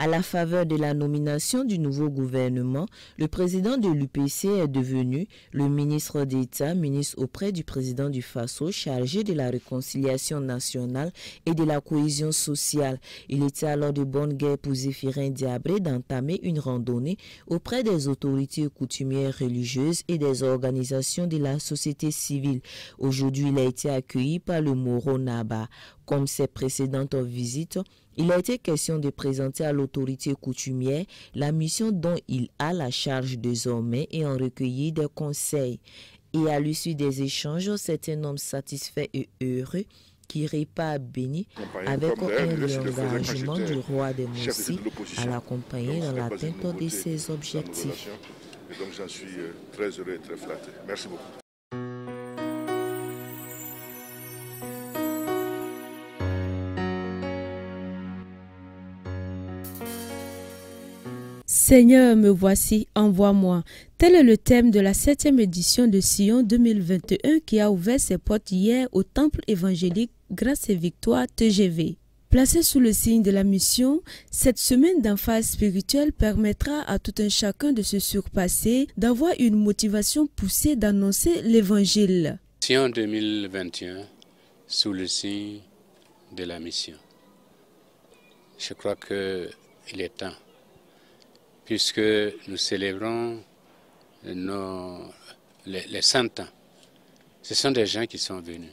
À la faveur de la nomination du nouveau gouvernement, le président de l'UPC est devenu le ministre d'État, ministre auprès du président du Faso, chargé de la réconciliation nationale et de la cohésion sociale. Il était alors de bonne guerre pour Zéphirin Diabré d'entamer une randonnée auprès des autorités coutumières religieuses et des organisations de la société civile. Aujourd'hui, il a été accueilli par le Moro Naba. Comme ses précédentes visites, il a été question de présenter à l'autorité coutumière la mission dont il a la charge désormais et en recueillir des conseils. Et à l'issue des échanges, c'est un homme satisfait et heureux qui repart béni avec l'engagement du roi des Moussi à l'accompagner dans l'atteinte de ses objectifs. Et donc j'en suis très heureux et très flatté. Merci beaucoup. Seigneur, me voici, envoie-moi. Tel est le thème de la 7e édition de Sion 2021 qui a ouvert ses portes hier au temple évangélique Grâce et Victoire TGV. Placé sous le signe de la mission, cette semaine d'emphase spirituelle permettra à tout un chacun de se surpasser, d'avoir une motivation poussée d'annoncer l'évangile. Sion 2021, sous le signe de la mission. Je crois qu'il est temps, puisque nous célébrons les 100 ans. Ce sont des gens qui sont venus.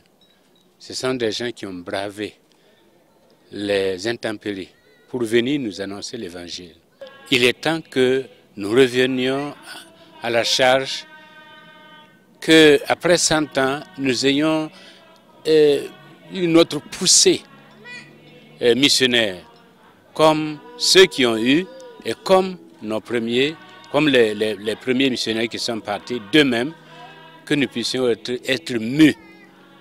Ce sont des gens qui ont bravé les intempéries pour venir nous annoncer l'évangile. Il est temps que nous revenions à la charge, qu'après 100 ans, nous ayons une autre poussée missionnaire, comme ceux qui ont eu et comme les premiers missionnaires qui sont partis d'eux-mêmes, que nous puissions être mus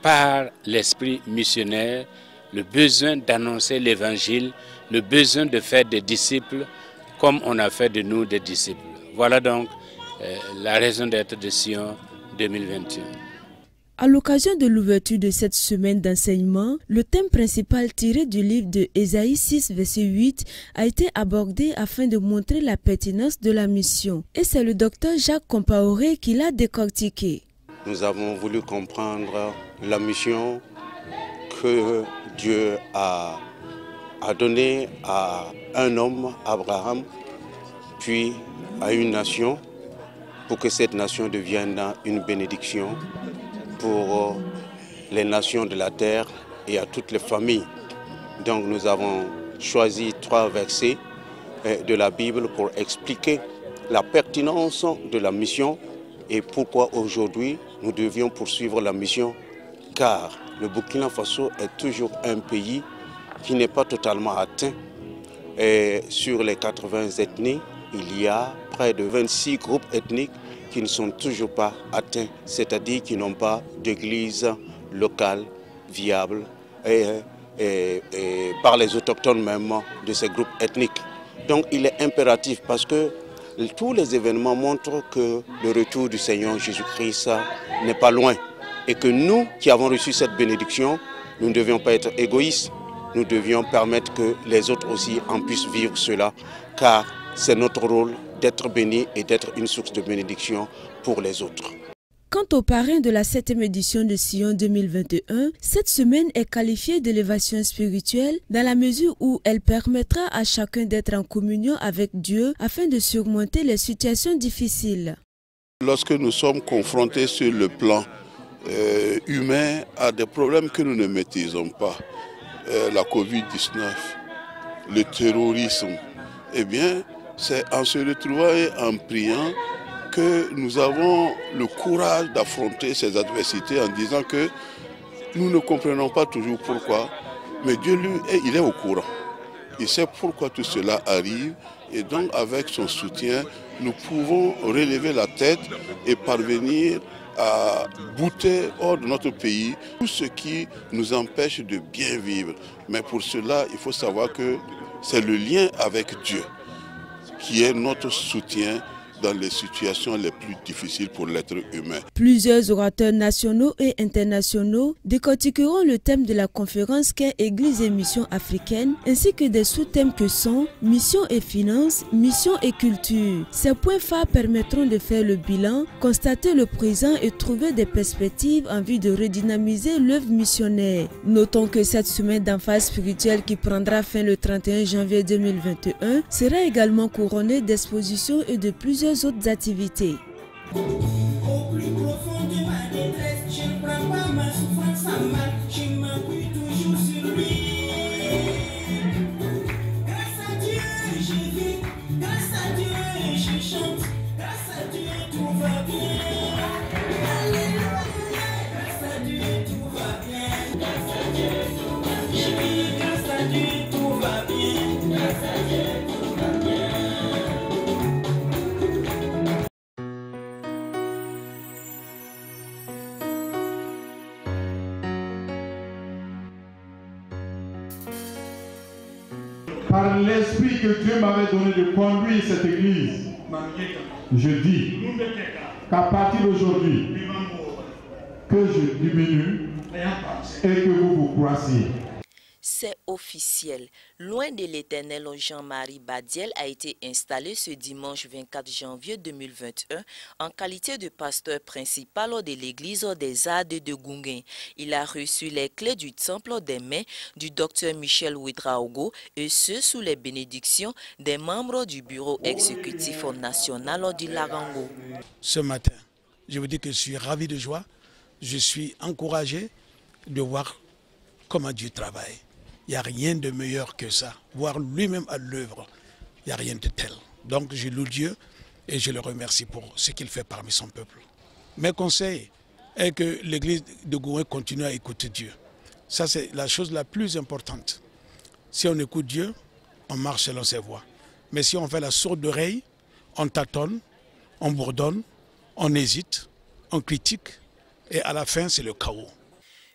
par l'esprit missionnaire, le besoin d'annoncer l'évangile, le besoin de faire des disciples comme on a fait de nous des disciples. Voilà donc la raison d'être de Sion 2021. À l'occasion de l'ouverture de cette semaine d'enseignement, le thème principal tiré du livre de Ésaïe 6, verset 8 a été abordé afin de montrer la pertinence de la mission. Et c'est le docteur Jacques Compaoré qui l'a décortiqué. Nous avons voulu comprendre la mission que Dieu a donnée à un homme, Abraham, puis à une nation, pour que cette nation devienne une bénédiction pour les nations de la terre et à toutes les familles. Donc nous avons choisi 3 versets de la Bible pour expliquer la pertinence de la mission et pourquoi aujourd'hui nous devions poursuivre la mission, car le Burkina Faso est toujours un pays qui n'est pas totalement atteint. Et sur les 80 ethnies, il y a près de 26 groupes ethniques qui ne sont toujours pas atteints, c'est-à-dire qui n'ont pas d'église locale viable et par les autochtones même de ces groupes ethniques. Donc il est impératif parce que tous les événements montrent que le retour du Seigneur Jésus-Christ n'est pas loin et que nous qui avons reçu cette bénédiction, nous ne devions pas être égoïstes, nous devions permettre que les autres aussi en puissent vivre cela, car c'est notre rôle d'être béni et d'être une source de bénédiction pour les autres. Quant au parrain de la 7e édition de Sion 2021, cette semaine est qualifiée d'élévation spirituelle dans la mesure où elle permettra à chacun d'être en communion avec Dieu afin de surmonter les situations difficiles. Lorsque nous sommes confrontés sur le plan humain à des problèmes que nous ne maîtrisons pas, la Covid-19, le terrorisme, eh bien, c'est en se retrouvant et en priant que nous avons le courage d'affronter ces adversités en disant que nous ne comprenons pas toujours pourquoi, mais Dieu, lui, il est au courant. Il sait pourquoi tout cela arrive et donc avec son soutien, nous pouvons relever la tête et parvenir à bouter hors de notre pays tout ce qui nous empêche de bien vivre. Mais pour cela, il faut savoir que c'est le lien avec Dieu qui est notre soutien dans les situations les plus difficiles pour l'être humain. Plusieurs orateurs nationaux et internationaux décortiqueront le thème de la conférence qu'est Église et mission africaine, ainsi que des sous-thèmes que sont mission et finances, mission et culture. Ces points phares permettront de faire le bilan, constater le présent et trouver des perspectives en vue de redynamiser l'œuvre missionnaire. Notons que cette semaine d'emphase spirituelle qui prendra fin le 31 janvier 2021 sera également couronnée d'expositions et de plusieurs autres activités. Au plus profond de ma détresse, je ne prends pas ma souffrance en mal, je m'appuie toujours sur lui. Grâce à Dieu, je vis, grâce à Dieu, je chante, grâce à Dieu, tout va bien. Alléluia, grâce à Dieu, tout va bien. Grâce à Dieu, tout va bien. Je vis, grâce à Dieu, tout va bien. Grâce à Dieu, tout va bien. Par l'esprit que Dieu m'avait donné de conduire cette église, je dis qu'à partir d'aujourd'hui, que je diminue et que vous croissiez. C'est officiel. Loin de l'Éternel, Jean-Marie Badiel a été installé ce dimanche 24 janvier 2021 en qualité de pasteur principal de l'église des Ades de Gunguin. Il a reçu les clés du temple des mains du docteur Michel Ouedraogo et ce sous les bénédictions des membres du bureau exécutif national du Larango. Ce matin, je vous dis que je suis ravi de joie. Je suis encouragé de voir comment Dieu travaille. Il n'y a rien de meilleur que ça. Voir lui-même à l'œuvre, il n'y a rien de tel. Donc je loue Dieu et je le remercie pour ce qu'il fait parmi son peuple. Mes conseils est que l'église de Gouin continue à écouter Dieu. Ça, c'est la chose la plus importante. Si on écoute Dieu, on marche selon ses voies. Mais si on fait la sourde oreille, on tâtonne, on bourdonne, on hésite, on critique et à la fin, c'est le chaos.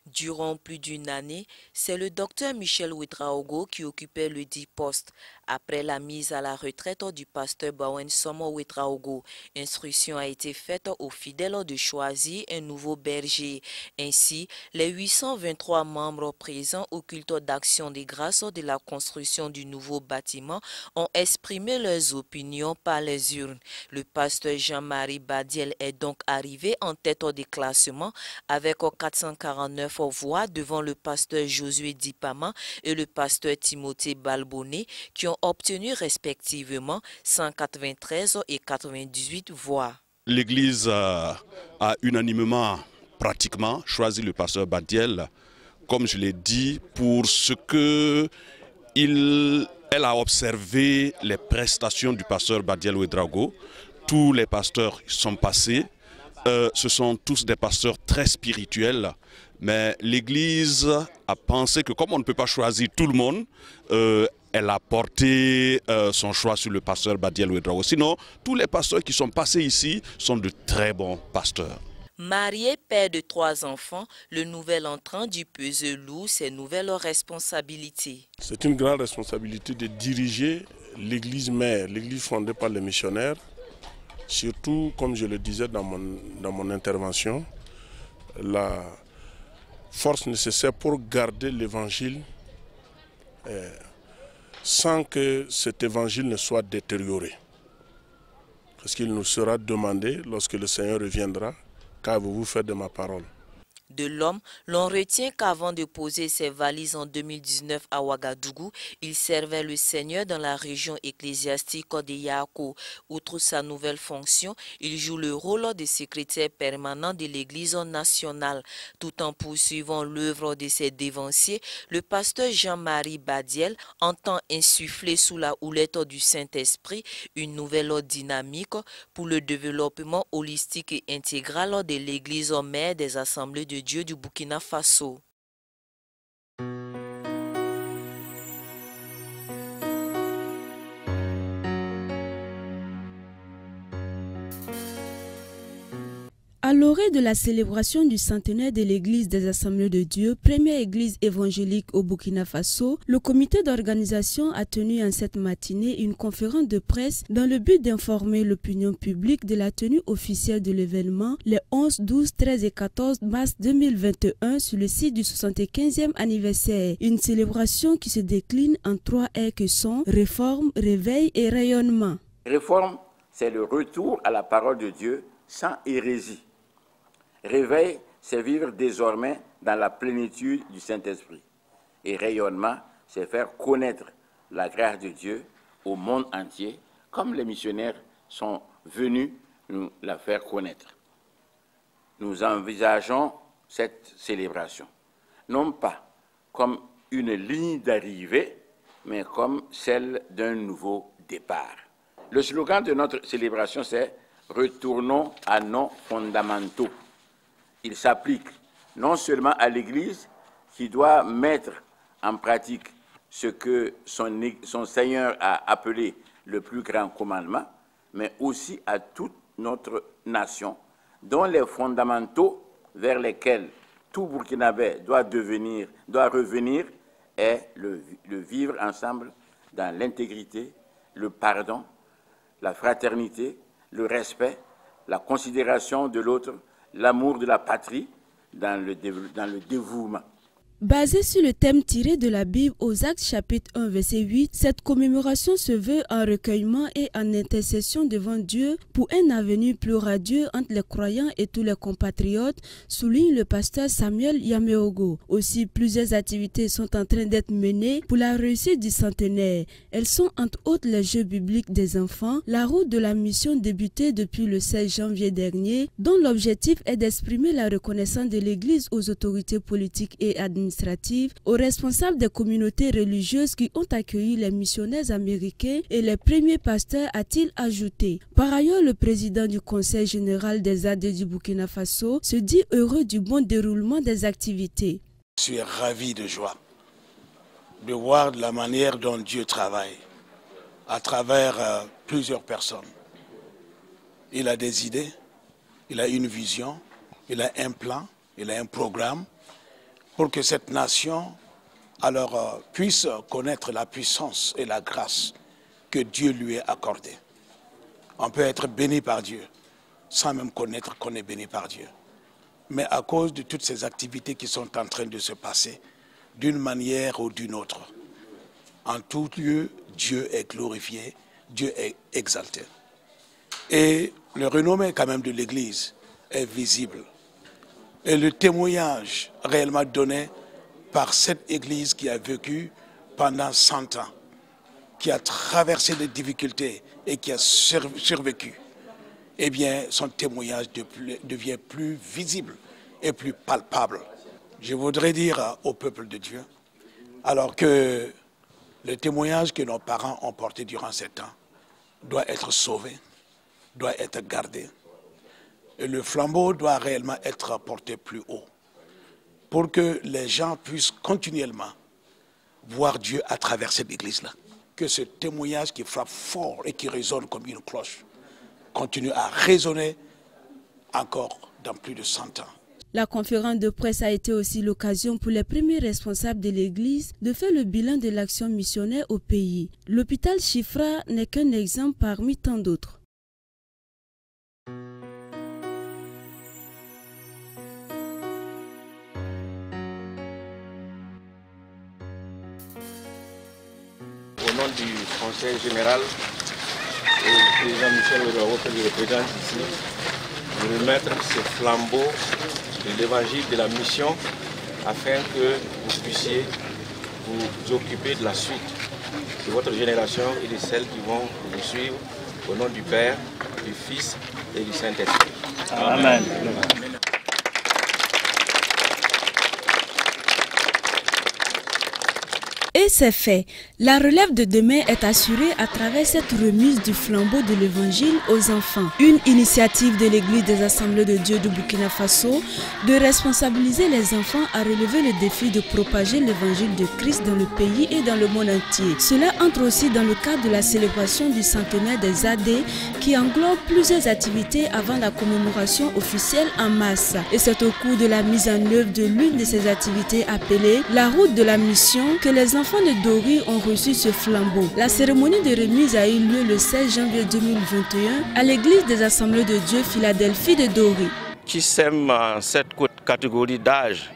Durant plus d'une année, c'est le docteur Michel Ouedraogo qui occupait le dit poste. Après la mise à la retraite du pasteur Bawen Somo Ouedraogo, instruction a été faite aux fidèles de choisir un nouveau berger. Ainsi, les 823 membres présents au culte d'action des grâces de la construction du nouveau bâtiment ont exprimé leurs opinions par les urnes. Le pasteur Jean-Marie Badiel est donc arrivé en tête des classements avec 449 voix devant le pasteur Josué Dipama et le pasteur Timothée Balbonnet qui ont obtenu respectivement 193 et 98 voix. L'Église a unanimement pratiquement choisi le pasteur Badiel, comme je l'ai dit, pour ce que elle a observé les prestations du pasteur Badiel Ouedraogo. Tous les pasteurs sont passés. Ce sont tous des pasteurs très spirituels, mais l'Église a pensé que comme on ne peut pas choisir tout le monde, elle a porté son choix sur le pasteur Badiel Ouedraogo. Sinon, tous les pasteurs qui sont passés ici sont de très bons pasteurs. Marié, père de 3 enfants, le nouvel entrant du peseux lourd ses nouvelles responsabilités. C'est une grande responsabilité de diriger l'église mère, l'église fondée par les missionnaires. Surtout, comme je le disais dans mon intervention, la force nécessaire pour garder l'évangile sans que cet évangile ne soit détérioré. Parce qu'il nous sera demandé, lorsque le Seigneur reviendra, qu'avez-vous fait de ma parole? De l'homme, l'on retient qu'avant de poser ses valises en 2019 à Ouagadougou, il servait le Seigneur dans la région ecclésiastique de Yaako. Outre sa nouvelle fonction, il joue le rôle de secrétaire permanent de l'Église nationale. Tout en poursuivant l'œuvre de ses dévanciers, le pasteur Jean-Marie Badiel entend insuffler sous la houlette du Saint-Esprit une nouvelle dynamique pour le développement holistique et intégral de l'Église mère des assemblées de Dieu du Burkina Faso. À À l'orée de la célébration du centenaire de l'Église des Assemblées de Dieu, première église évangélique au Burkina Faso, le comité d'organisation a tenu en cette matinée une conférence de presse dans le but d'informer l'opinion publique de la tenue officielle de l'événement les 11, 12, 13 et 14 mars 2021 sur le site du 75e anniversaire. Une célébration qui se décline en 3 R que sont réforme, réveil et rayonnement. Réforme, c'est le retour à la parole de Dieu sans hérésie. Réveil, c'est vivre désormais dans la plénitude du Saint-Esprit. Et rayonnement, c'est faire connaître la grâce de Dieu au monde entier, comme les missionnaires sont venus nous la faire connaître. Nous envisageons cette célébration, non pas comme une ligne d'arrivée, mais comme celle d'un nouveau départ. Le slogan de notre célébration, c'est « Retournons à nos fondamentaux ». Il s'applique non seulement à l'Église qui doit mettre en pratique ce que son Seigneur a appelé le plus grand commandement, mais aussi à toute notre nation, dont les fondamentaux vers lesquels tout Burkinabé doit revenir est le vivre ensemble dans l'intégrité, le pardon, la fraternité, le respect, la considération de l'autre, l'amour de la patrie dans le dévouement. Basée sur le thème tiré de la Bible aux Actes chapitre 1 verset 8, cette commémoration se veut en recueillement et en intercession devant Dieu pour un avenir plus radieux entre les croyants et tous les compatriotes, souligne le pasteur Samuel Yameogo. Aussi, plusieurs activités sont en train d'être menées pour la réussite du centenaire. Elles sont entre autres les Jeux bibliques des enfants, la route de la mission débutée depuis le 16 janvier dernier, dont l'objectif est d'exprimer la reconnaissance de l'Église aux autorités politiques et administratives, aux responsables des communautés religieuses qui ont accueilli les missionnaires américains et les premiers pasteurs, a-t-il ajouté. Par ailleurs, le président du Conseil général des AD du Burkina Faso se dit heureux du bon déroulement des activités. Je suis ravi de joie de voir la manière dont Dieu travaille à travers plusieurs personnes. Il a des idées, il a une vision, il a un plan, il a un programme pour que cette nation alors puisse connaître la puissance et la grâce que Dieu lui a accordée. On peut être béni par Dieu sans même connaître qu'on est béni par Dieu. Mais à cause de toutes ces activités qui sont en train de se passer, d'une manière ou d'une autre, en tout lieu, Dieu est glorifié, Dieu est exalté. Et le renommé quand même de l'Église est visible. Et le témoignage réellement donné par cette Église qui a vécu pendant 100 ans, qui a traversé des difficultés et qui a survécu, eh bien, son témoignage devient plus visible et plus palpable. Je voudrais dire au peuple de Dieu, alors que le témoignage que nos parents ont porté durant ces temps doit être sauvé, doit être gardé. Et le flambeau doit réellement être porté plus haut pour que les gens puissent continuellement voir Dieu à travers cette église-là. Que ce témoignage qui frappe fort et qui résonne comme une cloche continue à résonner encore dans plus de 100 ans. La conférence de presse a été aussi l'occasion pour les premiers responsables de l'Église de faire le bilan de l'action missionnaire au pays. L'hôpital Chifra n'est qu'un exemple parmi tant d'autres. Au nom du Conseil général et du président Michel Ouédraogo que je représente ici, de remettre ce flambeau de l'évangile de la mission afin que vous puissiez vous occuper de la suite de votre génération et de celles qui vont vous suivre au nom du Père, du Fils et du Saint-Esprit. Amen. Et c'est fait. La relève de demain est assurée à travers cette remise du flambeau de l'évangile aux enfants. Une initiative de l'Église des Assemblées de Dieu de Burkina Faso de responsabiliser les enfants à relever le défi de propager l'évangile de Christ dans le pays et dans le monde entier. Cela entre aussi dans le cadre de la célébration du centenaire des AD qui englobe plusieurs activités avant la commémoration officielle en mars. Et c'est au cours de la mise en œuvre de l'une de ces activités appelée la route de la mission que les enfants de Dori ont reçu ce flambeau. La cérémonie de remise a eu lieu le 16 janvier 2021 à l'église des Assemblées de Dieu Philadelphie de Dori. Qui sème cette catégorie d'âge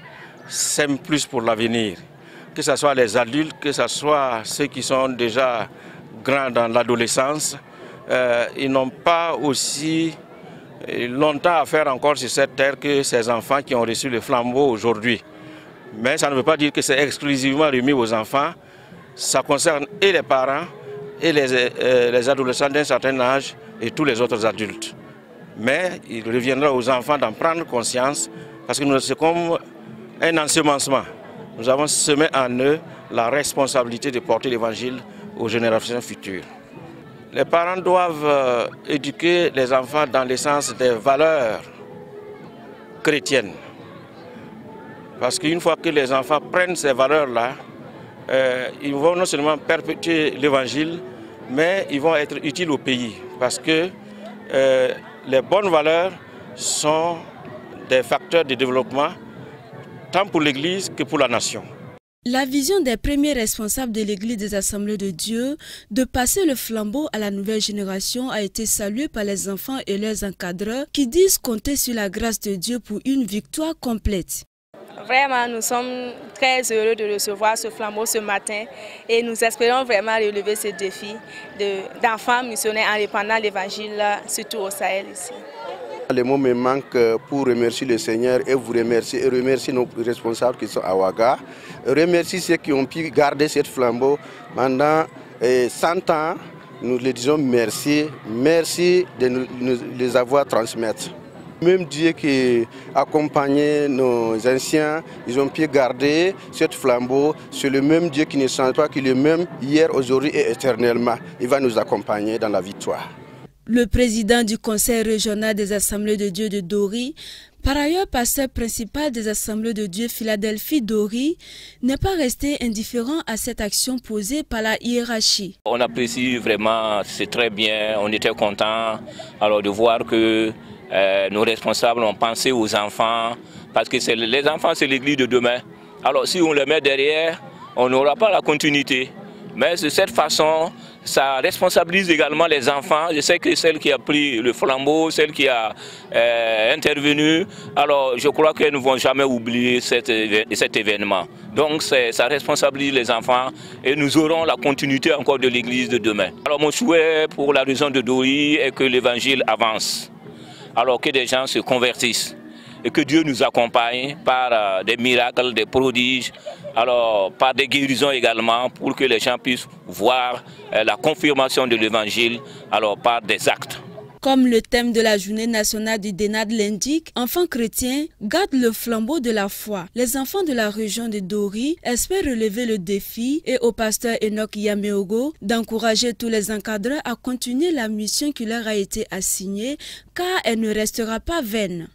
sème plus pour l'avenir. Que ce soit les adultes, que ce soit ceux qui sont déjà grands dans l'adolescence, ils n'ont pas aussi longtemps à faire encore sur cette terre que ces enfants qui ont reçu le flambeau aujourd'hui. Mais ça ne veut pas dire que c'est exclusivement remis aux enfants. Ça concerne et les parents et les adolescents d'un certain âge et tous les autres adultes. Mais il reviendra aux enfants d'en prendre conscience parce que c'est comme un ensemencement. Nous avons semé en eux la responsabilité de porter l'évangile aux générations futures. Les parents doivent éduquer les enfants dans le sens des valeurs chrétiennes. Parce qu'une fois que les enfants prennent ces valeurs-là, ils vont non seulement perpétuer l'évangile, mais ils vont être utiles au pays. Parce que les bonnes valeurs sont des facteurs de développement, tant pour l'Église que pour la nation. La vision des premiers responsables de l'Église des Assemblées de Dieu de passer le flambeau à la nouvelle génération a été saluée par les enfants et leurs encadreurs qui disent compter sur la grâce de Dieu pour une victoire complète. Vraiment, nous sommes très heureux de recevoir ce flambeau ce matin et nous espérons vraiment relever ce défi d'enfants missionnaires en répandant l'évangile, surtout au Sahel ici. Les mots me manquent pour remercier le Seigneur et vous remercier et remercier nos responsables qui sont à Ouaga. Remercier ceux qui ont pu garder ce flambeau pendant 100 ans. Nous les disons merci, merci de nous les avoir transmettre. Même Dieu qui accompagnait nos anciens, ils ont pu garder ce flambeau. C'est le même Dieu qui ne change pas, qui est le même hier, aujourd'hui et éternellement. Il va nous accompagner dans la victoire. Le président du Conseil régional des Assemblées de Dieu de Dori, par ailleurs pasteur principal des Assemblées de Dieu Philadelphie Dori, n'est pas resté indifférent à cette action posée par la hiérarchie. On apprécie vraiment, c'est très bien, on était content de voir que nos responsables ont pensé aux enfants, parce que les enfants c'est l'église de demain. Alors si on les met derrière, on n'aura pas la continuité. Mais de cette façon, ça responsabilise également les enfants. Je sais que celle qui a pris le flambeau, celle qui a intervenu, alors je crois qu'elles ne vont jamais oublier cet événement. Donc ça responsabilise les enfants et nous aurons la continuité encore de l'église de demain. Alors mon souhait pour la région de Dori est que l'évangile avance. Alors que des gens se convertissent et que Dieu nous accompagne par des miracles, des prodiges, alors par des guérisons également pour que les gens puissent voir la confirmation de l'évangile alors par des actes. Comme le thème de la journée nationale du DENAD l'indique, enfants chrétiens gardent le flambeau de la foi. Les enfants de la région de Dori espèrent relever le défi et au pasteur Enoch Yameogo d'encourager tous les encadreurs à continuer la mission qui leur a été assignée car elle ne restera pas vaine.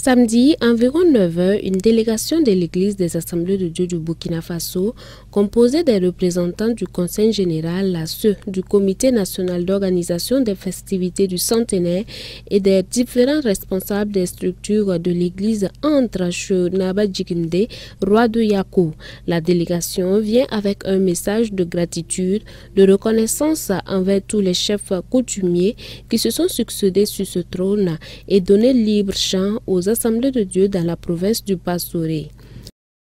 Samedi, environ 9 h, une délégation de l'Église des Assemblées de Dieu du Burkina Faso, composée des représentants du Conseil général, ceux du Comité national d'organisation des festivités du centenaire et des différents responsables des structures de l'Église entre chez Naba Djigimde, roi de Yako. La délégation vient avec un message de gratitude, de reconnaissance envers tous les chefs coutumiers qui se sont succédés sur ce trône et donné libre champ aux Assemblées de Dieu dans la province du Pastoré.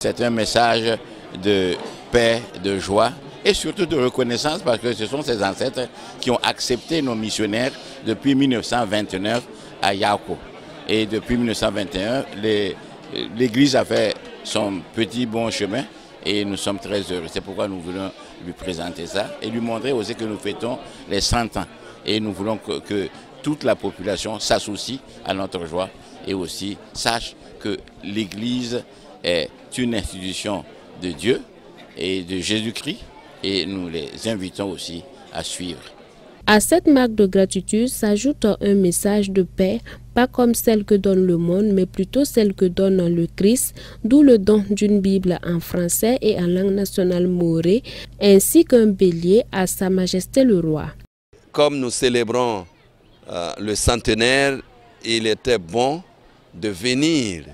C'est un message de paix, de joie et surtout de reconnaissance parce que ce sont ces ancêtres qui ont accepté nos missionnaires depuis 1929 à Yako. Et depuis 1921, l'Église a fait son petit bon chemin et nous sommes très heureux. C'est pourquoi nous voulons lui présenter ça et lui montrer aussi que nous fêtons les 100 ans. Et nous voulons que toute la population s'associe à notre joie et aussi sache que l'Église est une institution de Dieu et de Jésus-Christ et nous les invitons aussi à suivre. À cette marque de gratitude s'ajoute un message de paix, pas comme celle que donne le monde, mais plutôt celle que donne le Christ, d'où le don d'une Bible en français et en langue nationale maoré, ainsi qu'un bélier à Sa Majesté le Roi. Comme nous célébrons le centenaire, il était bon de venir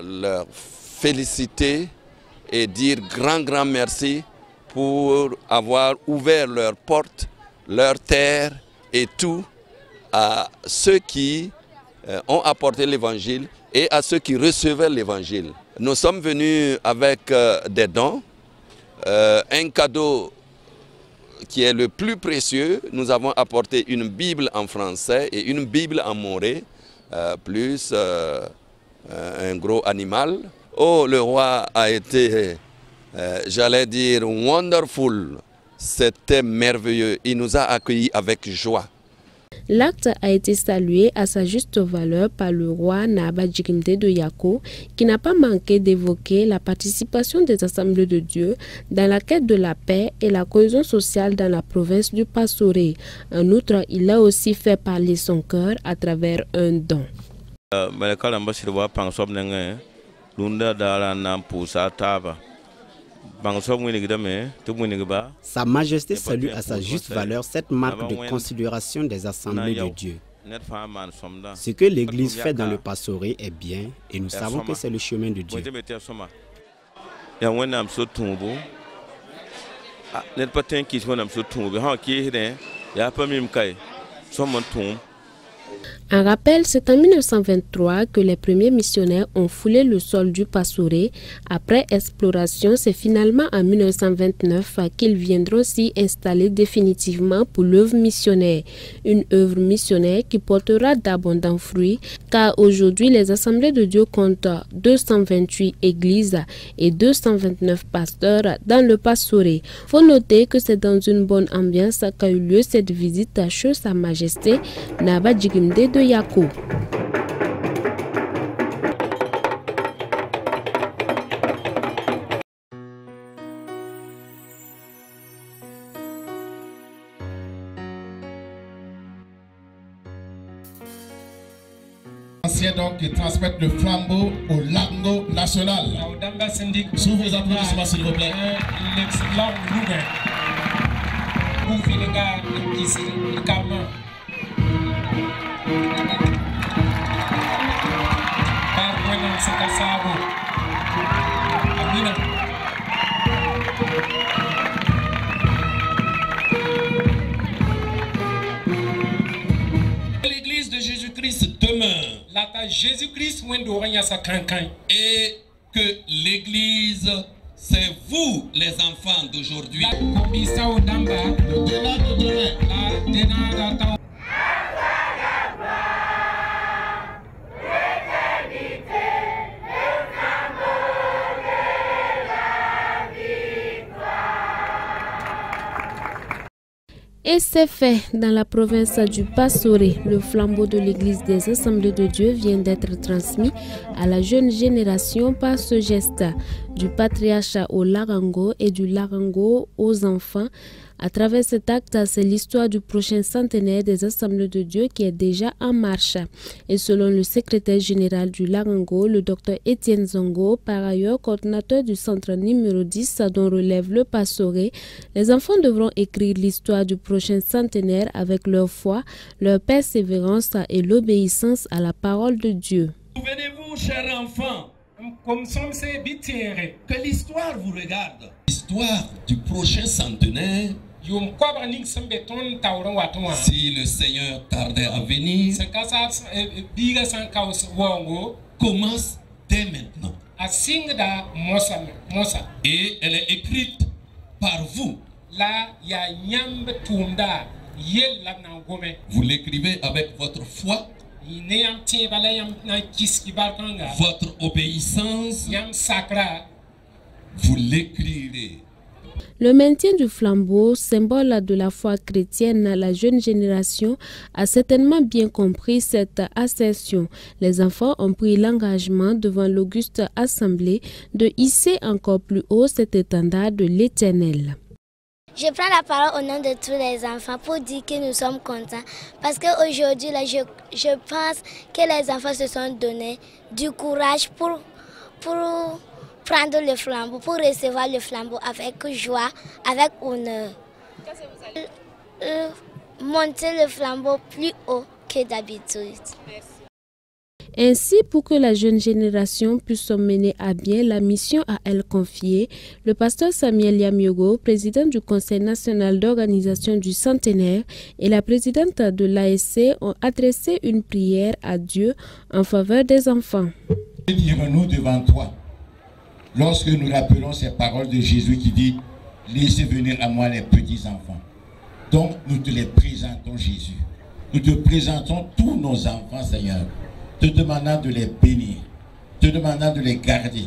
leur féliciter et dire grand merci pour avoir ouvert leurs portes, leurs terres et tout à ceux qui ont apporté l'évangile et à ceux qui recevaient l'évangile. Nous sommes venus avec des dons, un cadeau qui est le plus précieux. Nous avons apporté une Bible en français et une Bible en maoré, plus un gros animal. Oh, le roi a été, j'allais dire, wonderful. C'était merveilleux. Il nous a accueillis avec joie. L'acte a été salué à sa juste valeur par le roi Naba Djigimde de Yako, qui n'a pas manqué d'évoquer la participation des Assemblées de Dieu dans la quête de la paix et la cohésion sociale dans la province du Pastoré. En outre, il a aussi fait parler son cœur à travers un don. Sa Majesté salue à sa juste valeur cette marque de considération des Assemblées de Dieu. Ce que l'Église fait dans le Pastoré est bien et nous savons que c'est le chemin de Dieu. En rappel, c'est en 1923 que les premiers missionnaires ont foulé le sol du Pastoré. Après exploration, c'est finalement en 1929 qu'ils viendront s'y installer définitivement pour l'œuvre missionnaire. Une œuvre missionnaire qui portera d'abondants fruits, car aujourd'hui les Assemblées de Dieu comptent 228 églises et 229 pasteurs dans le Pastoré. Faut noter que c'est dans une bonne ambiance qu'a eu lieu cette visite chez Sa Majesté Naba Djigimde de Yako. Anciens donc qui transmettent le flambeau au Lango national. Sous vos applaudissements s'il vous plaît. L'église de Jésus-Christ demeure. Et que l'église, c'est vous les enfants d'aujourd'hui. Et c'est fait dans la province du Pastoré. Le flambeau de l'église des Assemblées de Dieu vient d'être transmis à la jeune génération par ce geste. du patriarche au Larango et du Larango aux enfants. À travers cet acte, c'est l'histoire du prochain centenaire des Assemblées de Dieu qui est déjà en marche. Et selon le secrétaire général du Larango, le docteur Étienne Zongo, par ailleurs coordinateur du centre numéro 10 dont relève le Pastoré, les enfants devront écrire l'histoire du prochain centenaire avec leur foi, leur persévérance et l'obéissance à la parole de Dieu. Souvenez-vous, chers enfants, que l'histoire vous regarde. L'histoire du prochain centenaire. Si le Seigneur tardait à venir, commence dès maintenant. Et elle est écrite par vous. Vous l'écrivez avec votre foi, votre obéissance, vous l'écrirez. Le maintien du flambeau, symbole de la foi chrétienne, la jeune génération a certainement bien compris cette assertion. Les enfants ont pris l'engagement devant l'auguste assemblée de hisser encore plus haut cet étendard de l'Éternel. Je prends la parole au nom de tous les enfants pour dire que nous sommes contents. Parce qu'aujourd'hui, je pense que les enfants se sont donné du courage pour prendre le flambeau, pour recevoir le flambeau avec joie, avec honneur. Monter le flambeau plus haut que d'habitude. Ainsi, pour que la jeune génération puisse mener à bien la mission à elle confiée, le pasteur Samuel Yamiogo, président du Conseil national d'organisation du centenaire, et la présidente de l'ASC ont adressé une prière à Dieu en faveur des enfants. Que dirons-nous devant toi lorsque nous rappelons ces paroles de Jésus qui dit « Laissez venir à moi les petits enfants ». Donc nous te les présentons, Jésus. Nous te présentons tous nos enfants, Seigneur, te demandant de les bénir, te demandant de les garder,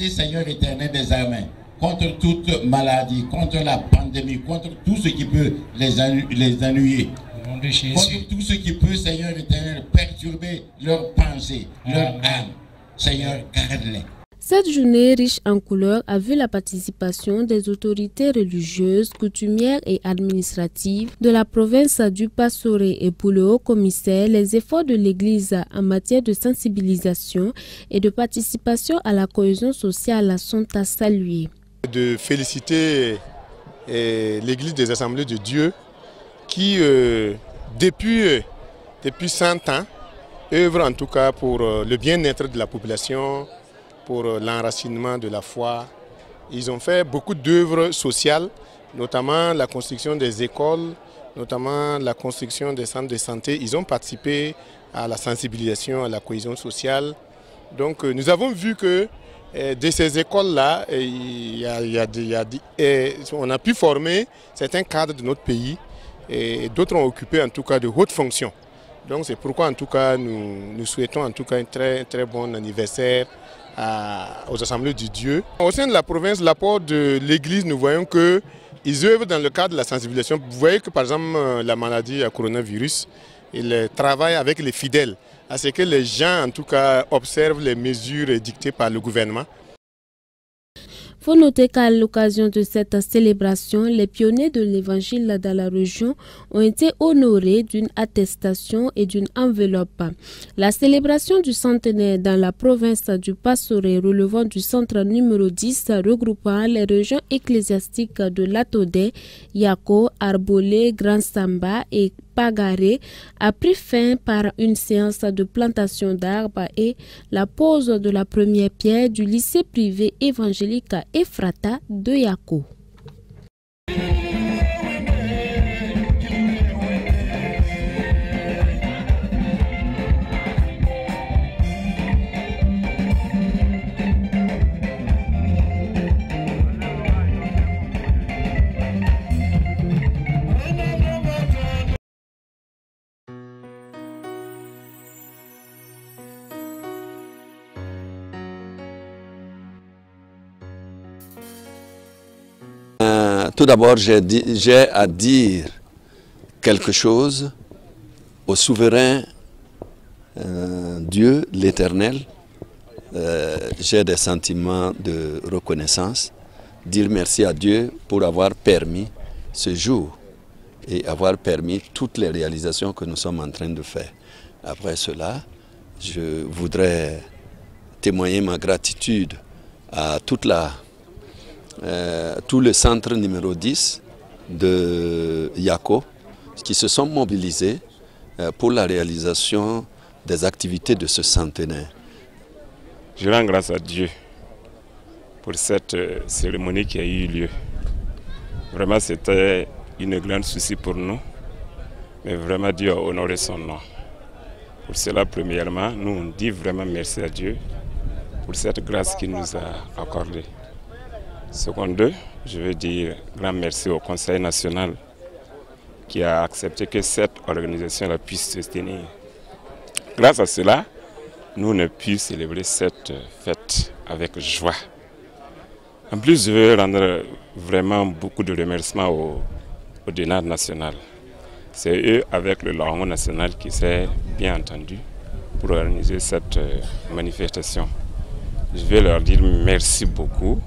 Seigneur éternel des armées, contre toute maladie, contre la pandémie, contre tout ce qui peut les ennuyer, contre tout ce qui peut, Seigneur éternel, perturber leurs pensées, leur âme. Seigneur, garde-les. Cette journée riche en couleurs a vu la participation des autorités religieuses, coutumières et administratives de la province du Pastoré, et pour le haut-commissaire, les efforts de l'Église en matière de sensibilisation et de participation à la cohésion sociale sont à saluer. De féliciter l'Église des Assemblées de Dieu qui, depuis 100 ans, œuvre en tout cas pour le bien-être de la population, pour l'enracinement de la foi. Ils ont fait beaucoup d'œuvres sociales, notamment la construction des écoles, notamment la construction des centres de santé. Ils ont participé à la sensibilisation, à la cohésion sociale. Donc nous avons vu que de ces écoles-là, on a pu former certains cadres de notre pays et d'autres ont occupé en tout cas de hautes fonctions. Donc c'est pourquoi en tout cas nous souhaitons en tout cas un très bon anniversaire aux Assemblées de Dieu. Au sein de la province, l'apport de l'Église, nous voyons qu'ils œuvrent dans le cadre de la sensibilisation. Vous voyez que par exemple la maladie à coronavirus, ils travaillent avec les fidèles, à ce que les gens en tout cas observent les mesures dictées par le gouvernement. Il faut noter qu'à l'occasion de cette célébration, les pionniers de l'évangile dans la région ont été honorés d'une attestation et d'une enveloppe. La célébration du centenaire dans la province du Pastoré relevant du centre numéro 10 regroupant les régions ecclésiastiques de Latodé, Yako, Arbolé, Grand Samba et Pagaré a pris fin par une séance de plantation d'arbres et la pose de la première pierre du lycée privé évangélique Ephrata de Yako. Tout d'abord, j'ai à dire quelque chose au souverain Dieu, l'Éternel, j'ai des sentiments de reconnaissance, dire merci à Dieu pour avoir permis ce jour et avoir permis toutes les réalisations que nous sommes en train de faire. Après cela, je voudrais témoigner ma gratitude à tout le centre numéro 10 de Yako qui se sont mobilisés pour la réalisation des activités de ce centenaire. Je rends grâce à Dieu pour cette cérémonie qui a eu lieu. Vraiment, c'était une grande souci pour nous, mais vraiment Dieu a honoré son nom. Pour cela, premièrement, nous on dit vraiment merci à Dieu pour cette grâce qu'il nous a accordée. Secondo, je veux dire grand merci au Conseil national qui a accepté que cette organisation puisse se tenir. Grâce à cela, nous on a pu célébrer cette fête avec joie. En plus, je veux rendre vraiment beaucoup de remerciements au DENAD national. C'est eux, avec le Larango national, qui s'est bien entendu pour organiser cette manifestation. Je vais leur dire merci beaucoup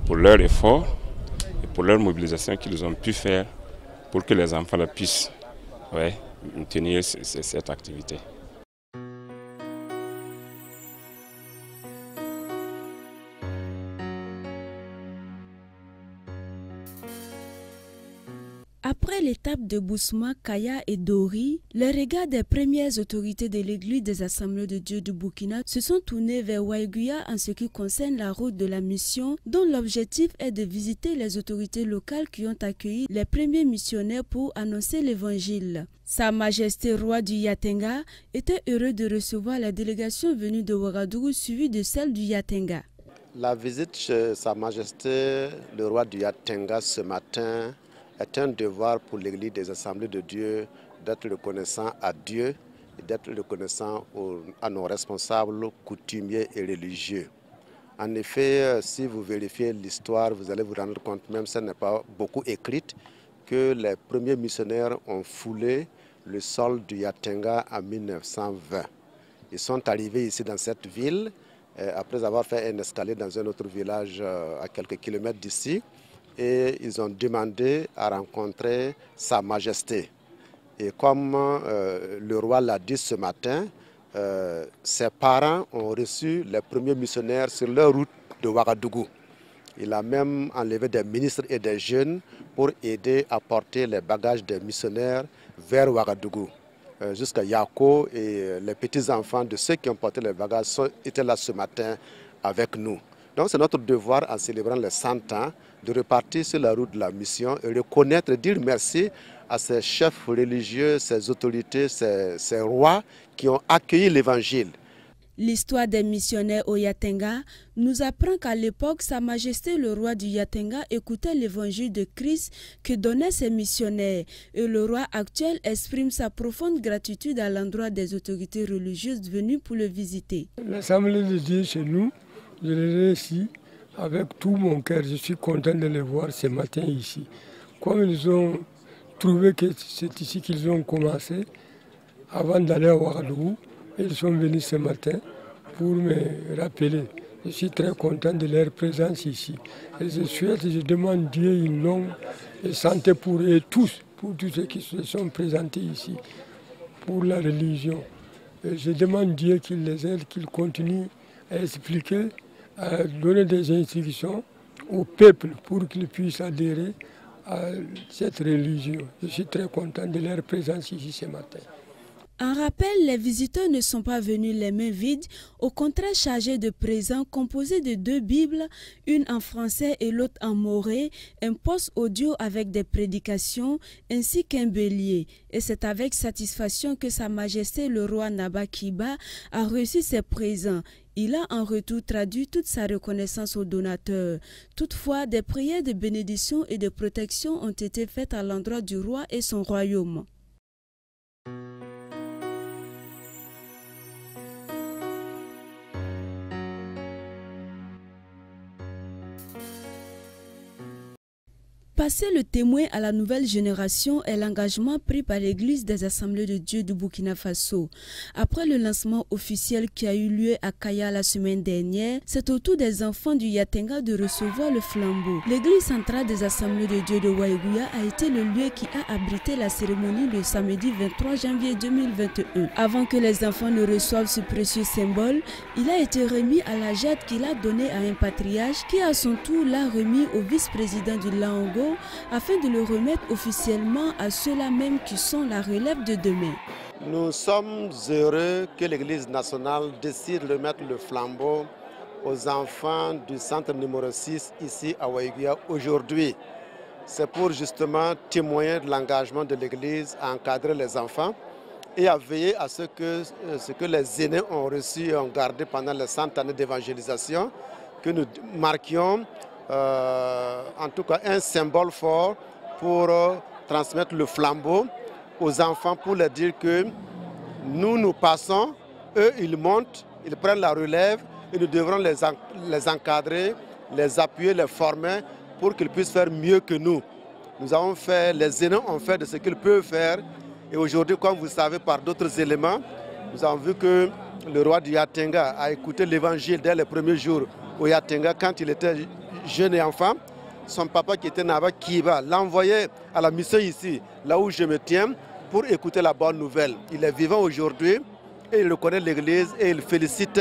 pour leur effort et pour leur mobilisation qu'ils ont pu faire pour que les enfants puissent tenir cette activité. Après l'étape de Boussouma, Kaya et Dori, les regards des premières autorités de l'Église des Assemblées de Dieu du Burkina se sont tournés vers Waiguya en ce qui concerne la route de la mission, dont l'objectif est de visiter les autorités locales qui ont accueilli les premiers missionnaires pour annoncer l'Évangile. Sa Majesté Roi du Yatenga était heureux de recevoir la délégation venue de Ouagadougou suivie de celle du Yatenga. La visite chez Sa Majesté le Roi du Yatenga ce matin est un devoir pour l'Église des Assemblées de Dieu d'être reconnaissant à Dieu et d'être reconnaissant à nos responsables coutumiers et religieux. En effet, si vous vérifiez l'histoire, vous allez vous rendre compte, même si ce n'est pas beaucoup écrite, que les premiers missionnaires ont foulé le sol du Yatenga en 1920. Ils sont arrivés ici dans cette ville, après avoir fait un escalier dans un autre village à quelques kilomètres d'ici, et ils ont demandé à rencontrer Sa Majesté. Et comme le roi l'a dit ce matin, ses parents ont reçu les premiers missionnaires sur leur route de Ouagadougou. Il a même enlevé des ministres et des jeunes pour aider à porter les bagages des missionnaires vers Ouagadougou. Jusqu'à Yako, et les petits-enfants de ceux qui ont porté les bagages étaient là ce matin avec nous. Donc c'est notre devoir, en célébrant les 100 ans, de repartir sur la route de la mission et reconnaître, dire merci à ces chefs religieux, ces autorités, ces rois qui ont accueilli l'Évangile. L'histoire des missionnaires au Yatenga nous apprend qu'à l'époque, Sa Majesté le Roi du Yatenga écoutait l'Évangile de Christ que donnaient ses missionnaires, et le roi actuel exprime sa profonde gratitude à l'endroit des autorités religieuses venues pour le visiter. L'Assemblée de Dieu chez nous, je l'ai ici avec tout mon cœur. Je suis content de les voir ce matin ici. Comme ils ont trouvé que c'est ici qu'ils ont commencé, avant d'aller à Ouagadougou, ils sont venus ce matin pour me rappeler. Je suis très content de leur présence ici. Et je demande Dieu une longue santé pour eux tous, pour tous ceux qui se sont présentés ici, pour la religion. Et je demande Dieu qu'il les aide, qu'il continue à expliquer, à donner des instructions au peuple pour qu'ils puissent adhérer à cette religion. Je suis très content de leur présence ici ce matin. En rappel, les visiteurs ne sont pas venus les mains vides, au contraire chargés de présents composés de 2 Bibles, une en français et l'autre en moré, un poste audio avec des prédications, ainsi qu'un bélier. Et c'est avec satisfaction que Sa Majesté le Roi Naba Kiba a reçu ces présents. Il a en retour traduit toute sa reconnaissance aux donateurs. Toutefois, des prières de bénédiction et de protection ont été faites à l'endroit du roi et son royaume. Passer le témoin à la nouvelle génération est l'engagement pris par l'Église des Assemblées de Dieu du Burkina Faso. Après le lancement officiel qui a eu lieu à Kaya la semaine dernière, c'est au tour des enfants du Yatenga de recevoir le flambeau. L'église centrale des Assemblées de Dieu de Waïgouya a été le lieu qui a abrité la cérémonie le samedi 23 janvier 2021. Avant que les enfants ne reçoivent ce précieux symbole, il a été remis à la jade qu'il a donné à un patriarche qui à son tour l'a remis au vice-président du Laongo afin de le remettre officiellement à ceux-là même qui sont la relève de demain. Nous sommes heureux que l'Église nationale décide de mettre le flambeau aux enfants du centre numéro 6 ici à Waïgouya aujourd'hui. C'est pour justement témoigner de l'engagement de l'Église à encadrer les enfants et à veiller à ce que les aînés ont reçu et ont gardé pendant les 100 années d'évangélisation, que nous marquions en tout cas un symbole fort pour transmettre le flambeau aux enfants, pour leur dire que nous passons, eux ils montent, ils prennent la relève et nous devrons les encadrer, les appuyer, les former pour qu'ils puissent faire mieux que nous. Nous avons fait, les aînés ont fait de ce qu'ils peuvent faire et aujourd'hui, comme vous savez par d'autres éléments, nous avons vu que le roi du Yatenga a écouté l'évangile dès les premiers jours au Yatenga quand il était jeune et enfant. Son papa qui était Naba Kiba l'a envoyé à la mission ici, là où je me tiens, pour écouter la bonne nouvelle. Il est vivant aujourd'hui et il reconnaît l'Église et il félicite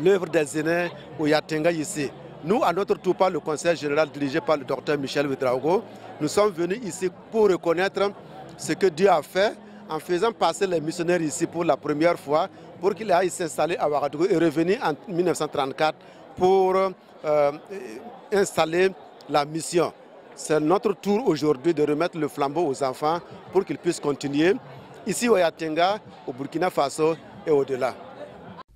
l'œuvre des aînés au Yatenga ici. Nous, à notre tour, par le conseil général dirigé par le docteur Michel Ouedraogo, nous sommes venus ici pour reconnaître ce que Dieu a fait en faisant passer les missionnaires ici pour la première fois, pour qu'ils aillent s'installer à Ouagadougou et revenir en 1934 pour installer la mission. C'est notre tour aujourd'hui de remettre le flambeau aux enfants pour qu'ils puissent continuer ici au Yatenga, au Burkina Faso et au-delà.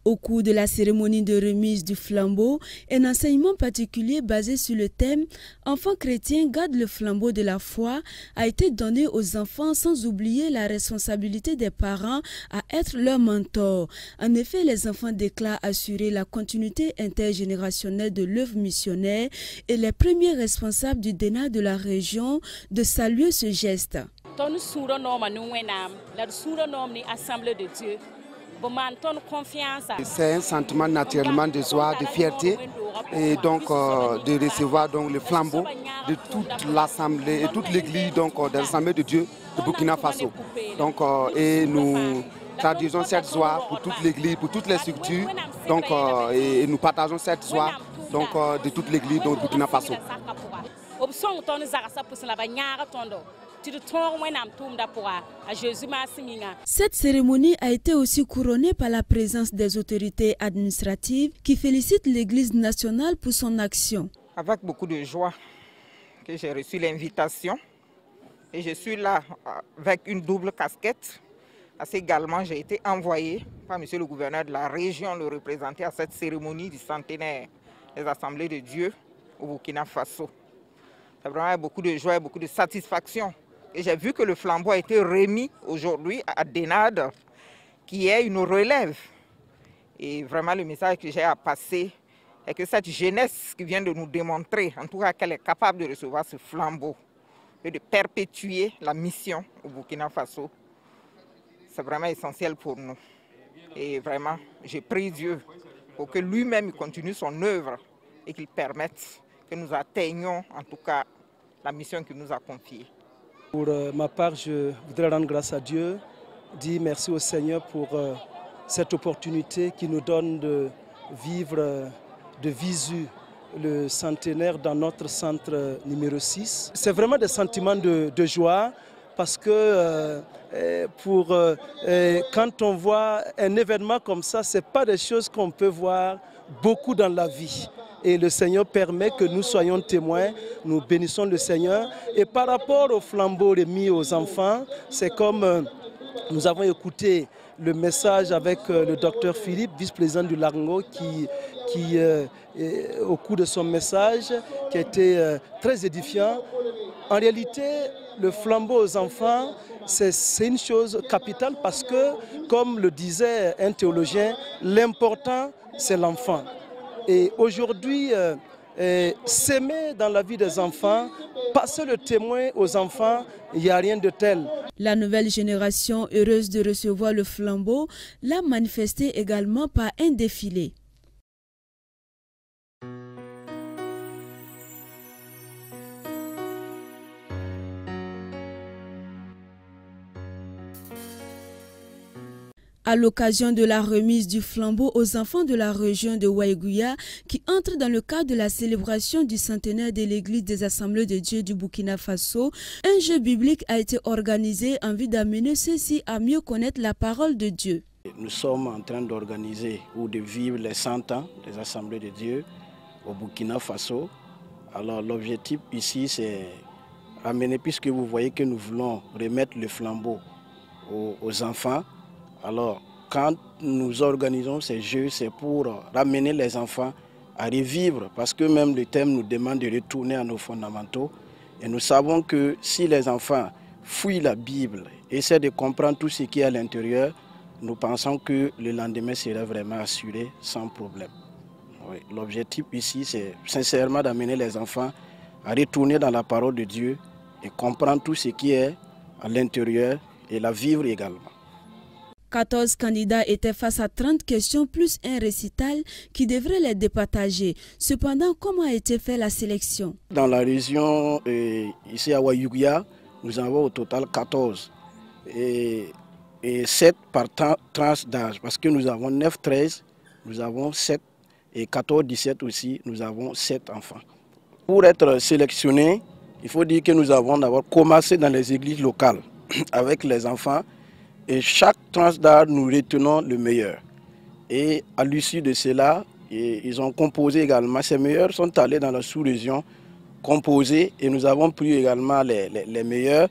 Au cours de la cérémonie de remise du flambeau, un enseignement particulier basé sur le thème « Enfants chrétiens gardent le flambeau de la foi » a été donné aux enfants sans oublier la responsabilité des parents à être leur mentor. En effet, les enfants déclarent assurer la continuité intergénérationnelle de l'œuvre missionnaire et les premiers responsables du DENA de la région de saluer ce geste. C'est un sentiment naturellement de joie, de fierté et donc de recevoir donc le flambeau de toute l'Assemblée et toute l'Église donc de l'Assemblée de Dieu de Burkina Faso. Donc et nous traduisons cette joie pour toute l'Église, pour toutes les structures, donc et nous partageons cette joie donc de toute l'Église de Burkina Faso. Cette cérémonie a été aussi couronnée par la présence des autorités administratives qui félicitent l'Église nationale pour son action. Avec beaucoup de joie que j'ai reçu l'invitation et je suis là avec une double casquette. Parce qu'également j'ai été envoyé par M. le gouverneur de la région le représenter à cette cérémonie du centenaire des Assemblées de Dieu au Burkina Faso. C'est vraiment beaucoup de joie et beaucoup de satisfaction. Et j'ai vu que le flambeau a été remis aujourd'hui à Denad, qui est une relève. Et vraiment le message que j'ai à passer est que cette jeunesse qui vient de nous démontrer, en tout cas qu'elle est capable de recevoir ce flambeau et de perpétuer la mission au Burkina Faso, c'est vraiment essentiel pour nous. Et vraiment, j'ai prié Dieu pour que lui-même continue son œuvre et qu'il permette que nous atteignions en tout cas la mission qu'il nous a confiée. Pour ma part, je voudrais rendre grâce à Dieu, dire merci au Seigneur pour cette opportunité qui nous donne de vivre de visu le centenaire dans notre centre numéro 6. C'est vraiment des sentiments de joie parce que quand on voit un événement comme ça, ce n'est pas des choses qu'on peut voir beaucoup dans la vie. Et le Seigneur permet que nous soyons témoins, nous bénissons le Seigneur. Et par rapport au flambeau remis aux enfants, c'est comme nous avons écouté le message avec le docteur Philippe, vice-président du Laongo, qui au cours de son message, qui a été très édifiant. En réalité, le flambeau aux enfants, c'est une chose capitale parce que, comme le disait un théologien, l'important, c'est l'enfant. Et aujourd'hui, s'aimer dans la vie des enfants, passer le témoin aux enfants, il n'y a rien de tel. La nouvelle génération, heureuse de recevoir le flambeau, l'a manifesté également par un défilé. À l'occasion de la remise du flambeau aux enfants de la région de Waïgouya, qui entre dans le cadre de la célébration du centenaire de l'Église des Assemblées de Dieu du Burkina Faso, un jeu biblique a été organisé en vue d'amener ceux-ci à mieux connaître la parole de Dieu. Nous sommes en train d'organiser ou de vivre les 100 ans des Assemblées de Dieu au Burkina Faso. Alors l'objectif ici, c'est amener, puisque vous voyez que nous voulons remettre le flambeau aux enfants. Alors, quand nous organisons ces jeux, c'est pour ramener les enfants à revivre, parce que même le thème nous demande de retourner à nos fondamentaux. Et nous savons que si les enfants fouillent la Bible, essaient de comprendre tout ce qui est à l'intérieur, nous pensons que le lendemain sera vraiment assuré sans problème. Oui, l'objectif ici, c'est sincèrement d'amener les enfants à retourner dans la parole de Dieu et comprendre tout ce qui est à l'intérieur et la vivre également. 14 candidats étaient face à 30 questions plus un récital qui devrait les départager. Cependant, comment a été faite la sélection? Dans la région, ici à Waïgouya, nous avons au total 14 et 7 par tranche d'âge, parce que nous avons 9-13, nous avons 7 et 14-17 aussi, nous avons 7 enfants. Pour être sélectionnés, il faut dire que nous avons d'abord commencé dans les églises locales avec les enfants. Et chaque tranche d'âge, nous retenons le meilleur. Et à l'issue de cela, ils ont composé également. Ces meilleurs sont allés dans la sous-région composer et nous avons pris également les meilleurs.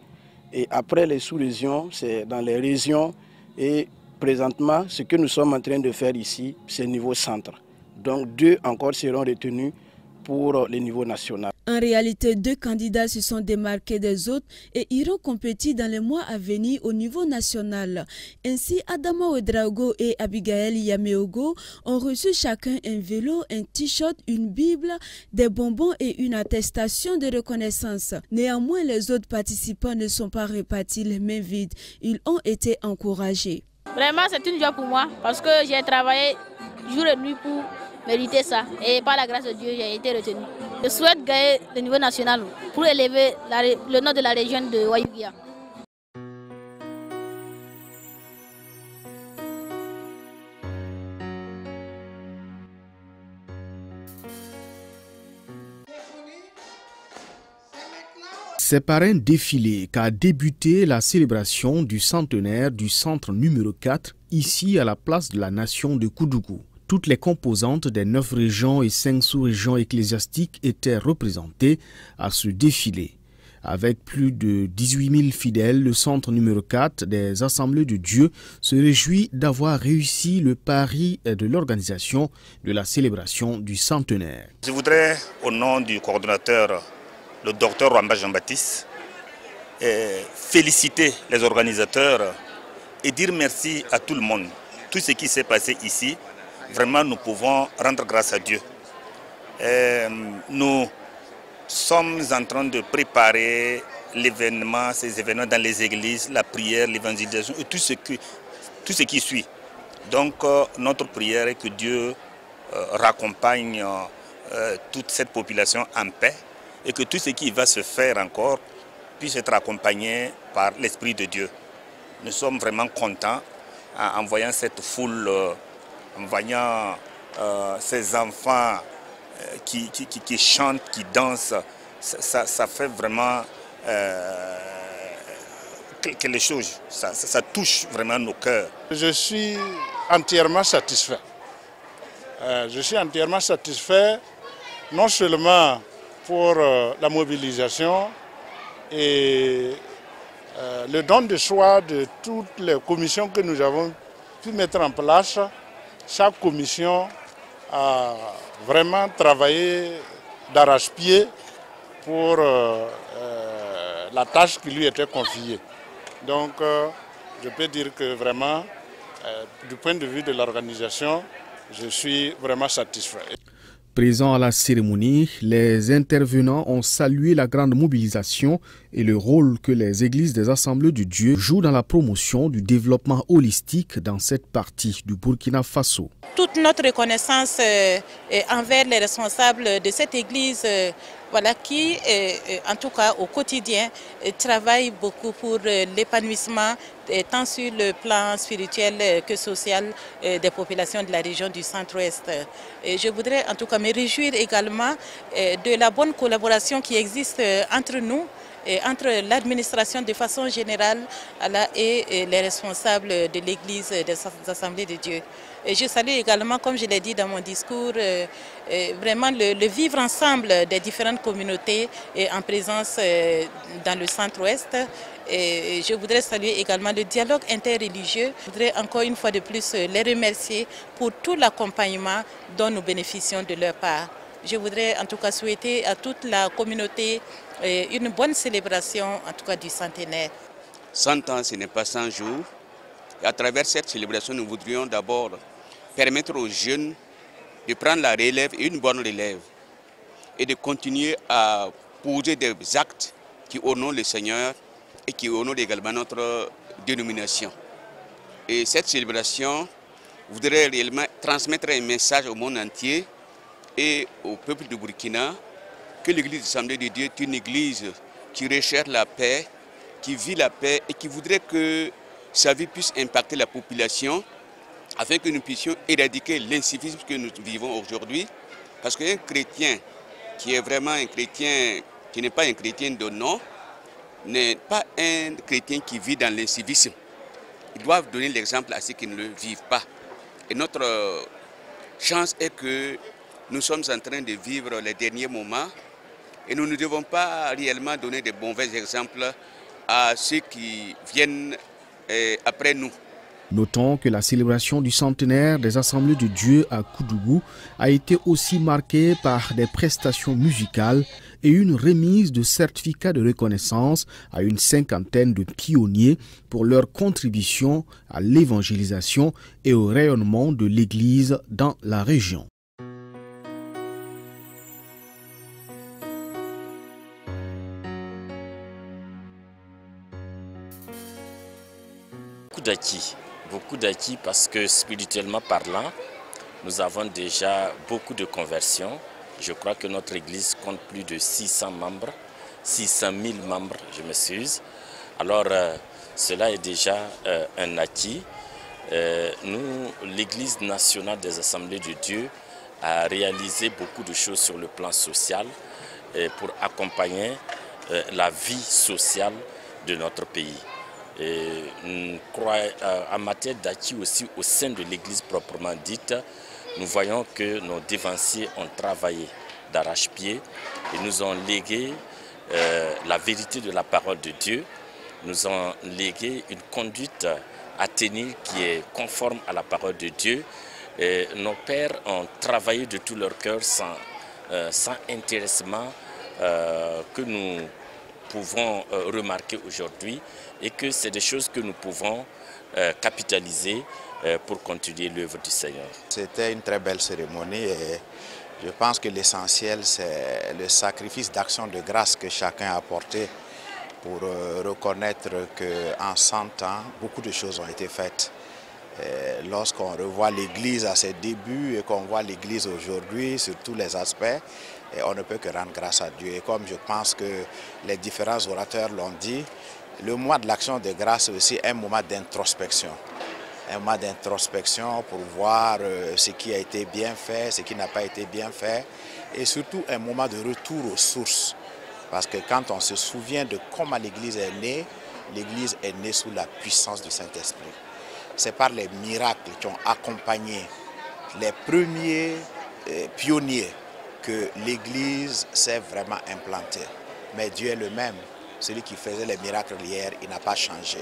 Et après les sous-régions, c'est dans les régions. Et présentement, ce que nous sommes en train de faire ici, c'est niveau centre. Donc 2 encore seront retenus pour le niveau national. En réalité, 2 candidats se sont démarqués des autres et iront compétir dans les mois à venir au niveau national. Ainsi, Adama Ouedraogo et Abigail Yameogo ont reçu chacun un vélo, un t-shirt, une Bible, des bonbons et une attestation de reconnaissance. Néanmoins, les autres participants ne sont pas repartis les mains vides. Ils ont été encouragés. Vraiment, c'est une joie pour moi parce que j'ai travaillé jour et nuit pour mériter ça. Et par la grâce de Dieu, j'ai été retenu. Je souhaite gagner le niveau national pour élever le nom de la région de Waïgouya. C'est par un défilé qu'a débuté la célébration du centenaire du centre numéro 4, ici à la place de la nation de Koudougou. Toutes les composantes des 9 régions et 5 sous-régions ecclésiastiques étaient représentées à ce défilé. Avec plus de 18 000 fidèles, le centre numéro 4 des Assemblées de Dieu se réjouit d'avoir réussi le pari de l'organisation de la célébration du centenaire. Je voudrais, au nom du coordonnateur, le docteur Rwamba Jean-Baptiste, féliciter les organisateurs et dire merci à tout le monde. Tout ce qui s'est passé ici, vraiment, nous pouvons rendre grâce à Dieu. Nous sommes en train de préparer l'événement, ces événements dans les églises, la prière, l'évangélisation et tout ce qui suit. Donc, notre prière est que Dieu raccompagne toute cette population en paix et que tout ce qui va se faire encore puisse être accompagné par l'Esprit de Dieu. Nous sommes vraiment contents en voyant cette foule, en voyant ces enfants qui chantent, qui dansent. Ça fait vraiment quelque chose, ça touche vraiment nos cœurs. Je suis entièrement satisfait. Je suis entièrement satisfait non seulement pour la mobilisation et le don de soi de toutes les commissions que nous avons pu mettre en place. Chaque commission a vraiment travaillé d'arrache-pied pour la tâche qui lui était confiée. Donc je peux dire que vraiment, du point de vue de l'organisation, je suis vraiment satisfait. Présents à la cérémonie, les intervenants ont salué la grande mobilisation et le rôle que les églises des Assemblées de Dieu jouent dans la promotion du développement holistique dans cette partie du Burkina Faso. Toute notre reconnaissance envers les responsables de cette église qui, en tout cas au quotidien, travaillent beaucoup pour l'épanouissement tant sur le plan spirituel que social des populations de la région du centre-ouest. Je voudrais en tout cas me réjouir également de la bonne collaboration qui existe entre nous, entre l'administration de façon générale et les responsables de l'Église des Assemblées de Dieu. Et je salue également, comme je l'ai dit dans mon discours, vraiment le vivre ensemble des différentes communautés en présence dans le centre-ouest. Et je voudrais saluer également le dialogue interreligieux. Je voudrais encore une fois de plus les remercier pour tout l'accompagnement dont nous bénéficions de leur part. Je voudrais en tout cas souhaiter à toute la communauté une bonne célébration, en tout cas du centenaire. 100 ans, ce n'est pas 100 jours. Et à travers cette célébration, nous voudrions d'abord permettre aux jeunes de prendre la relève, une bonne relève, et de continuer à poser des actes qui honorent le Seigneur et qui honorent également notre dénomination. Et cette célébration voudrait réellement transmettre un message au monde entier et au peuple du Burkina que l'Église des Assemblées de Dieu est une église qui recherche la paix, qui vit la paix et qui voudrait que sa vie puisse impacter la population afin que nous puissions éradiquer l'incivisme que nous vivons aujourd'hui. Parce qu'un chrétien qui est vraiment un chrétien, qui n'est pas un chrétien de nom, n'est pas un chrétien qui vit dans l'incivisme. Ils doivent donner l'exemple à ceux qui ne le vivent pas. Et notre chance est que nous sommes en train de vivre les derniers moments et nous ne devons pas réellement donner de mauvais exemples à ceux qui viennent après nous. Notons que la célébration du centenaire des Assemblées de Dieu à Koudougou a été aussi marquée par des prestations musicales et une remise de certificats de reconnaissance à une 50aine de pionniers pour leur contribution à l'évangélisation et au rayonnement de l'Église dans la région. Beaucoup d'acquis parce que spirituellement parlant, nous avons déjà beaucoup de conversions. Je crois que notre église compte plus de 600 membres, 600 000 membres, je m'excuse. Alors cela est déjà un acquis. Nous, l'Église nationale des Assemblées de Dieu, a réalisé beaucoup de choses sur le plan social pour accompagner la vie sociale de notre pays. En matière d'acquis aussi au sein de l'Église proprement dite, nous voyons que nos dévanciers ont travaillé d'arrache-pied et nous ont légué la vérité de la parole de Dieu, nous ont légué une conduite à tenir qui est conforme à la parole de Dieu. Et nos pères ont travaillé de tout leur cœur sans intéressement que nous pouvons remarquer aujourd'hui et que c'est des choses que nous pouvons capitaliser pour continuer l'œuvre du Seigneur. C'était une très belle cérémonie et je pense que l'essentiel c'est le sacrifice d'action de grâce que chacun a apporté pour reconnaître qu'en 100 ans, beaucoup de choses ont été faites. Lorsqu'on revoit l'Église à ses débuts et qu'on voit l'Église aujourd'hui sur tous les aspects, on ne peut que rendre grâce à Dieu. Et comme je pense que les différents orateurs l'ont dit, le mois de l'action de grâce est aussi un moment d'introspection. Un moment d'introspection pour voir ce qui a été bien fait, ce qui n'a pas été bien fait, et surtout un moment de retour aux sources. Parce que quand on se souvient de comment l'Église est née sous la puissance du Saint-Esprit. C'est par les miracles qui ont accompagné les premiers pionniers que l'Église s'est vraiment implantée. Mais Dieu est le même. Celui qui faisait les miracles hier, il n'a pas changé.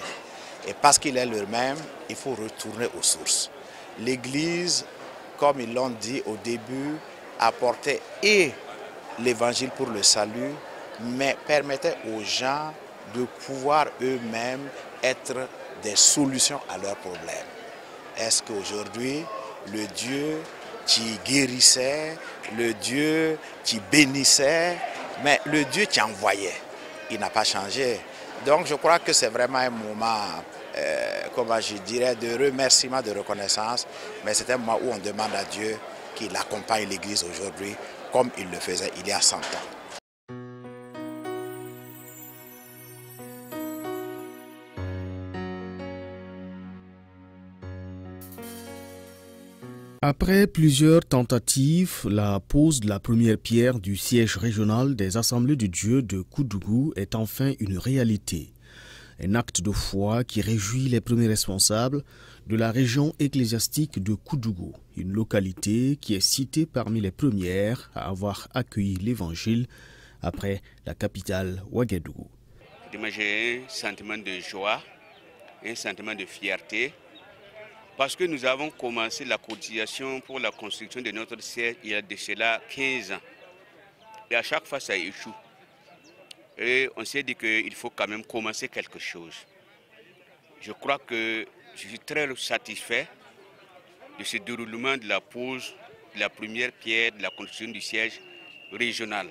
Et parce qu'il est le même, il faut retourner aux sources. L'Église, comme ils l'ont dit au début, apportait et l'évangile pour le salut, mais permettait aux gens de pouvoir eux-mêmes être des solutions à leurs problèmes. Est-ce qu'aujourd'hui, le Dieu qui guérissait, le Dieu qui bénissait, mais le Dieu qui envoyait. Il n'a pas changé. Donc je crois que c'est vraiment un moment, comment je dirais, de remerciement, de reconnaissance, mais c'est un moment où on demande à Dieu qu'il accompagne l'Église aujourd'hui comme il le faisait il y a 100 ans. Après plusieurs tentatives, la pose de la première pierre du siège régional des Assemblées de Dieu de Koudougou est enfin une réalité. Un acte de foi qui réjouit les premiers responsables de la région ecclésiastique de Koudougou, une localité qui est citée parmi les premières à avoir accueilli l'Évangile après la capitale Ouagadougou. J'ai un sentiment de joie, un sentiment de fierté, parce que nous avons commencé la cotisation pour la construction de notre siège il y a de cela 15 ans. Et à chaque fois, ça échoue. Et on s'est dit qu'il faut quand même commencer quelque chose. Je crois que je suis très satisfait de ce déroulement de la pose de la première pierre de la construction du siège régional.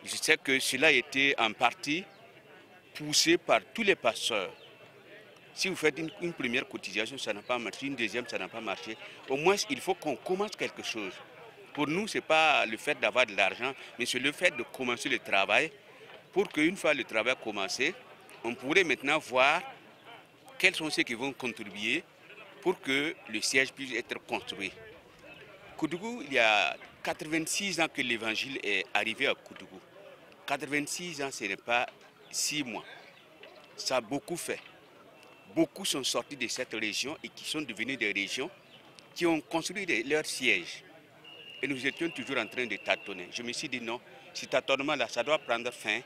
Je sais que cela a été en partie poussé par tous les pasteurs. Si vous faites une première cotisation, ça n'a pas marché, une deuxième, ça n'a pas marché. Au moins, il faut qu'on commence quelque chose. Pour nous, ce n'est pas le fait d'avoir de l'argent, mais c'est le fait de commencer le travail pour qu'une fois le travail commencé, on pourrait maintenant voir quels sont ceux qui vont contribuer pour que le siège puisse être construit. Koudougou, il y a 86 ans que l'évangile est arrivé à Koudougou. 86 ans, ce n'est pas 6 mois. Ça a beaucoup fait. Beaucoup sont sortis de cette région et qui sont devenus des régions qui ont construit leurs sièges. Et nous étions toujours en train de tâtonner. Je me suis dit non, ce tâtonnement-là, ça doit prendre fin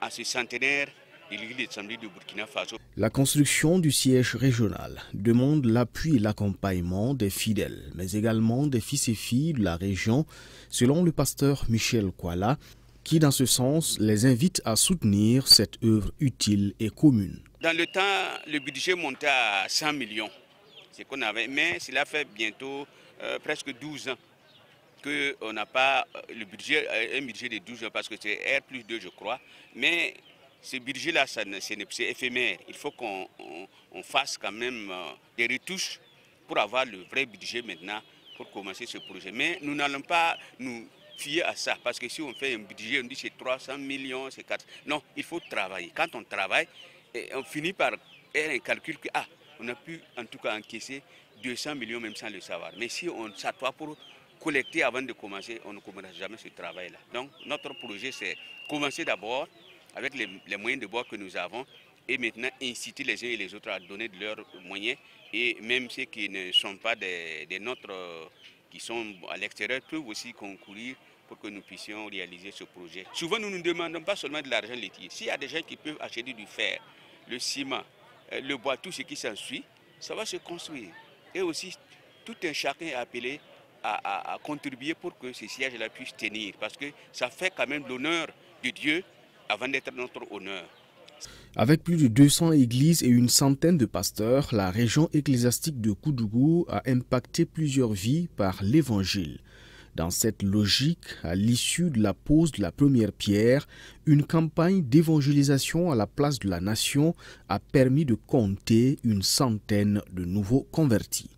à ce centenaire de l'Église des Assemblées de Burkina Faso. La construction du siège régional demande l'appui et l'accompagnement des fidèles, mais également des fils et filles de la région, selon le pasteur Michel Kouala, qui dans ce sens les invite à soutenir cette œuvre utile et commune. Dans le temps, le budget montait à 100 millions, c'est qu'on avait, mais cela fait bientôt presque 12 ans qu'on n'a pas le budget, un budget de 12 ans parce que c'est R+2 je crois, mais ce budget-là, c'est éphémère. Il faut qu'on fasse quand même des retouches pour avoir le vrai budget maintenant pour commencer ce projet. Mais nous n'allons pas nous fier à ça parce que si on fait un budget, on dit c'est 300 millions, c'est 4. Non, il faut travailler. Quand on travaille, on finit par faire un calcul que on a pu en tout cas encaisser 200 millions même sans le savoir. Mais si on s'assoit pour collecter avant de commencer, on ne commencera jamais ce travail-là. Donc notre projet c'est commencer d'abord avec les moyens de bord que nous avons et maintenant inciter les uns et les autres à donner de leurs moyens et même ceux qui ne sont pas des nôtres, qui sont à l'extérieur, peuvent aussi concourir pour que nous puissions réaliser ce projet. Souvent, nous ne demandons pas seulement de l'argent laitier. S'il y a des gens qui peuvent acheter du fer, le ciment, le bois, tout ce qui s'ensuit, ça va se construire. Et aussi, tout un chacun est appelé à contribuer pour que ce siège-là puisse tenir. Parce que ça fait quand même l'honneur de Dieu avant d'être notre honneur. Avec plus de 200 églises et une centaine de pasteurs, la région ecclésiastique de Koudougou a impacté plusieurs vies par l'Évangile. Dans cette logique, à l'issue de la pose de la première pierre, une campagne d'évangélisation à la place de la nation a permis de compter une centaine de nouveaux convertis.